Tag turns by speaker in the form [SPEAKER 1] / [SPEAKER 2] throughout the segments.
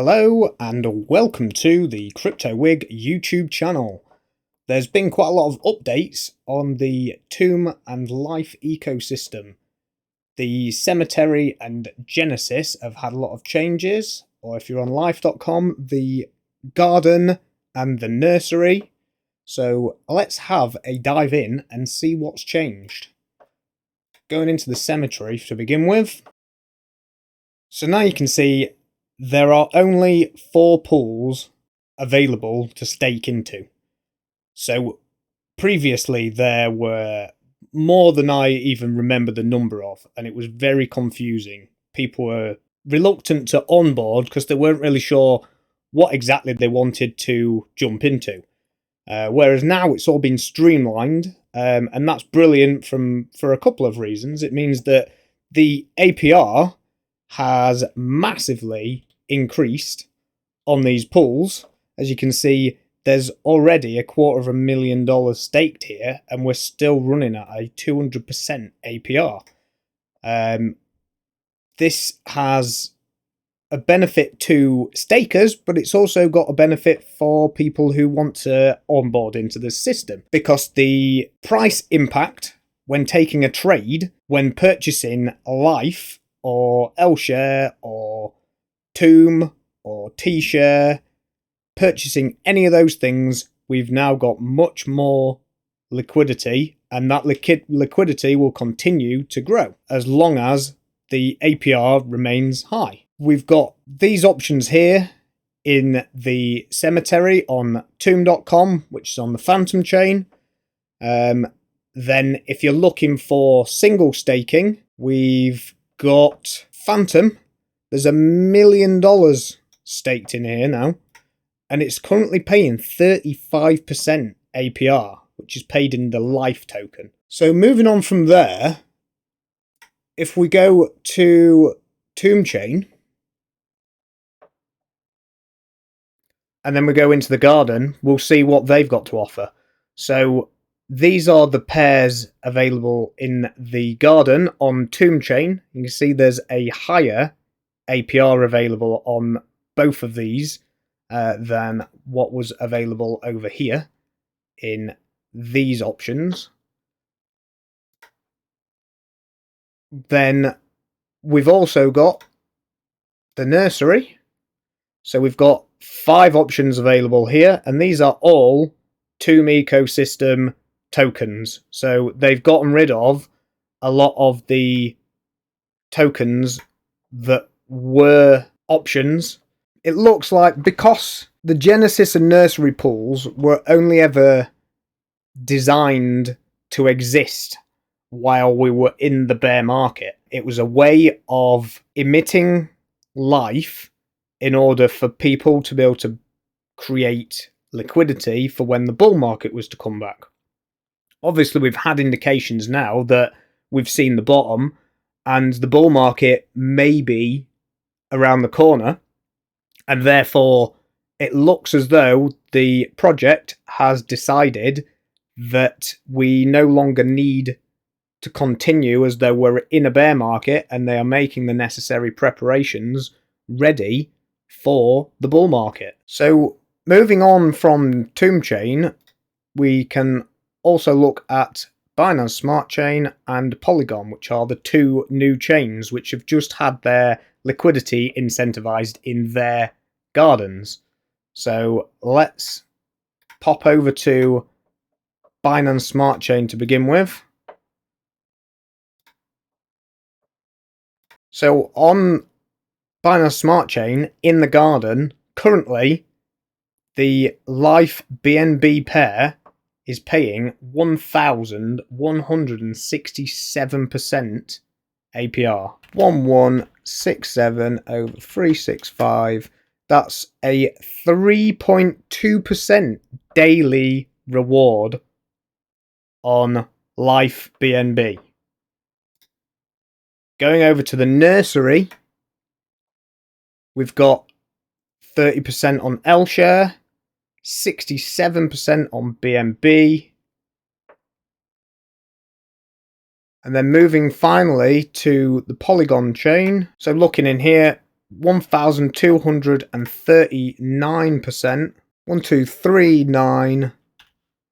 [SPEAKER 1] Hello and welcome to the CryptoWig YouTube channel. There's been quite a lot of updates on the Tomb and Life ecosystem. The Cemetery and Genesis have had a lot of changes, or if you're on Lif3.com, the Garden and the Nursery. So let's have a dive in and see what's changed. Going into the Cemetery to begin with. So now you can see there are only 4 pools available to stake into. So previously there were more than I even remember the number of, and it was very confusing. People were reluctant to onboard because they weren't really sure what exactly they wanted to jump into. Whereas now it's all been streamlined, and that's brilliant for a couple of reasons. It means that the APR has massively increased on these pools. As you can see, there's already $250,000 staked here, and we're still running at a 200% APR. This has a benefit to stakers, but it's also got a benefit for people who want to onboard into the system, because the price impact when taking a trade, when purchasing Life or L-share or Tomb or T-share, purchasing any of those things, we've now got much more liquidity, and that liquidity will continue to grow as long as the APR remains high. We've got these options here in the Cemetery on tomb.com, which is on the Phantom chain. Then if you're looking for single staking, we've got Phantom. There's $1 million staked in here now, and it's currently paying 35% APR, which is paid in the Life token. So moving on from there, if we go to Tomb chain, and then we go into the Garden, we'll see what they've got to offer. So these are the pairs available in the Garden on Tomb chain. You can see there's a higher APR available on both of these than what was available over here in these options. Then we've also got the Nursery. So we've got 5 options available here, and these are all Tomb ecosystem tokens. So they've gotten rid of a lot of the tokens that were options. It looks like because the Genesis and Nursery pools were only ever designed to exist while we were in the bear market, it was a way of emitting life in order for people to be able to create liquidity for when the bull market was to come back. Obviously, we've had indications now that we've seen the bottom, and the bull market may be around the corner, and therefore it looks as though the project has decided that we no longer need to continue as though we're in a bear market, and they are making the necessary preparations ready for the bull market. So moving on from Tomb chain, we can also look at Binance Smart Chain and Polygon, which are the 2 new chains which have just had their liquidity incentivized in their gardens. So let's pop over to Binance Smart Chain to begin with. So on Binance Smart Chain in the Garden, currently the Life BNB pair is paying 1,167% APR. 1167 over 365. That's a 3.2% daily reward on Life BNB. Going over to the Nursery, we've got 30% on L-share, 67% on BNB. And then moving finally to the Polygon chain. So looking in here, 1,239%. 1239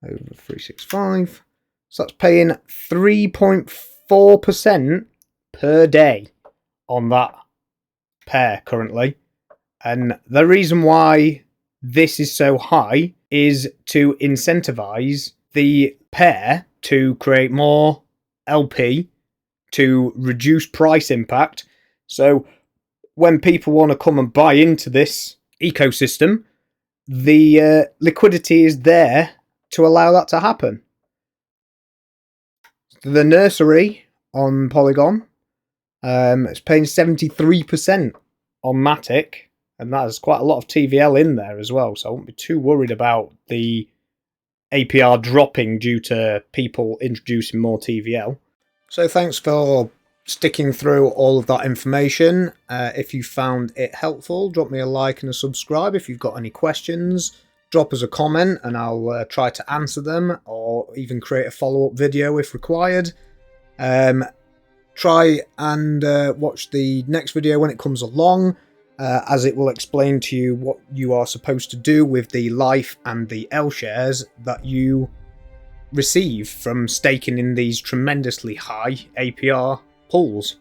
[SPEAKER 1] over 365. So that's paying 3.4% per day on that pair currently. And the reason why this is so high is to incentivize the pair to create more LP to reduce price impact. So when people want to come and buy into this ecosystem, the liquidity is there to allow that to happen. The nursery on Polygon, it's paying 73% on Matic, and that has quite a lot of TVL in there as well, so I won't be too worried about the APR dropping due to people introducing more TVL. So thanks for sticking through all of that information. If you found it helpful, drop me a like and a subscribe. If you've got any questions, drop us a comment and I'll try to answer them, or even create a follow-up video if required. Try and watch the next video when it comes along, as it will explain to you what you are supposed to do with the Life and the L shares that you receive from staking in these tremendously high APR pools.